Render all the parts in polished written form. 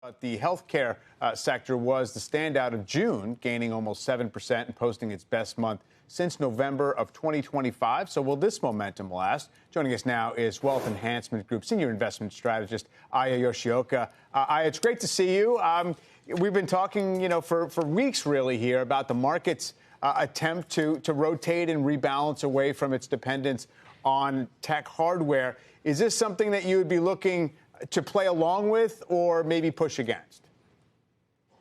But the healthcare sector was the standout of June, gaining almost 7% and posting its best month since November of 2025. So will this momentum last? Joining us now is Wealth Enhancement Group Senior Investment Strategist Aya Yoshioka. Aya, it's great to see you. We've been talking, for weeks really here about the market's attempt to rotate and rebalance away from its dependence on tech hardware. Is this something that you would be looking to play along with or maybe push against?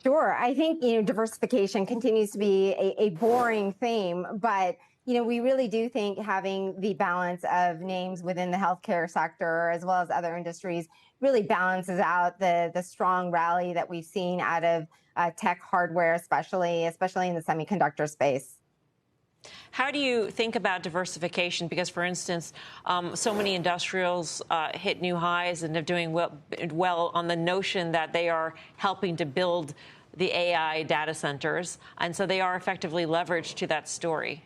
Sure. I think, diversification continues to be a boring theme, but, we really do think having the balance of names within the healthcare sector as well as other industries really balances out the strong rally that we've seen out of tech hardware, especially in the semiconductor space. How do you think about diversification? Because, for instance, so many industrials hit new highs and are doing well on the notion that they are helping to build the AI data centers. And so they are effectively leveraged to that story.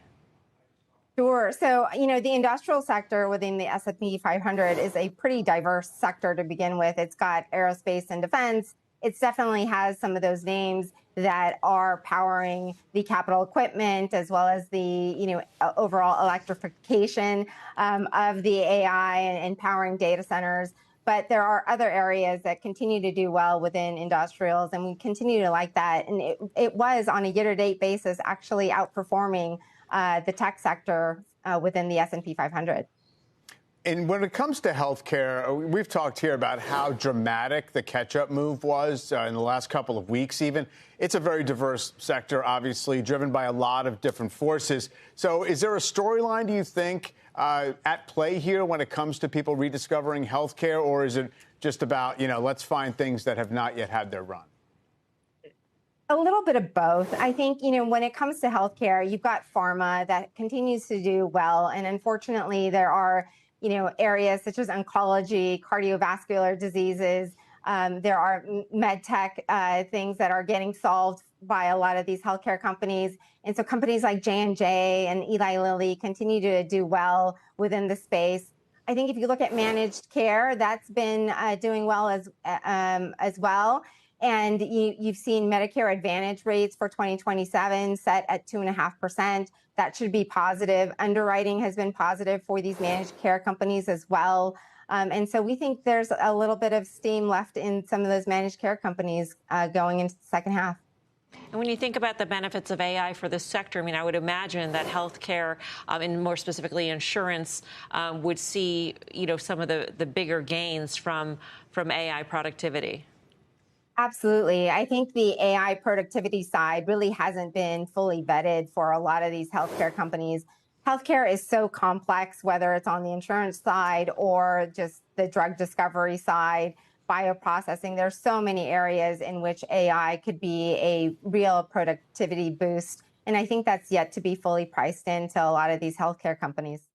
Sure. So, the industrial sector within the S&P 500 is a pretty diverse sector to begin with. It's got aerospace and defense. It definitely has some of those names that are powering the capital equipment as well as the overall electrification of the AI and powering data centers. But there are other areas that continue to do well within industrials, and we continue to like that. And it was on a year-to-date basis actually outperforming the tech sector within the S&P 500. And when it comes to healthcare, we've talked here about how dramatic the catch-up move was in the last couple of weeks even. It's a very diverse sector, obviously, driven by a lot of different forces. So is there a storyline, do you think, at play here when it comes to people rediscovering healthcare, or is it just about, let's find things that have not yet had their run? A little bit of both. I think, when it comes to healthcare, you've got pharma that continues to do well. And unfortunately, there are areas such as oncology, cardiovascular diseases. There are med tech things that are getting solved by a lot of these healthcare companies. And so companies like J&J and Eli Lilly continue to do well within the space. I think if you look at managed care, that's been doing well as well. And you've seen Medicare Advantage rates for 2027 set at 2.5%. That should be positive. Underwriting has been positive for these managed care companies as well. And so we think there's a little bit of steam left in some of those managed care companies going into the second half. And when you think about the benefits of AI for this sector, I would imagine that healthcare, and more specifically insurance, would see, some of the bigger gains from AI productivity. Absolutely. I think the AI productivity side really hasn't been fully vetted for a lot of these healthcare companies. Healthcare is so complex, whether it's on the insurance side or just the drug discovery side, bioprocessing. There's so many areas in which AI could be a real productivity boost. And I think that's yet to be fully priced into a lot of these healthcare companies.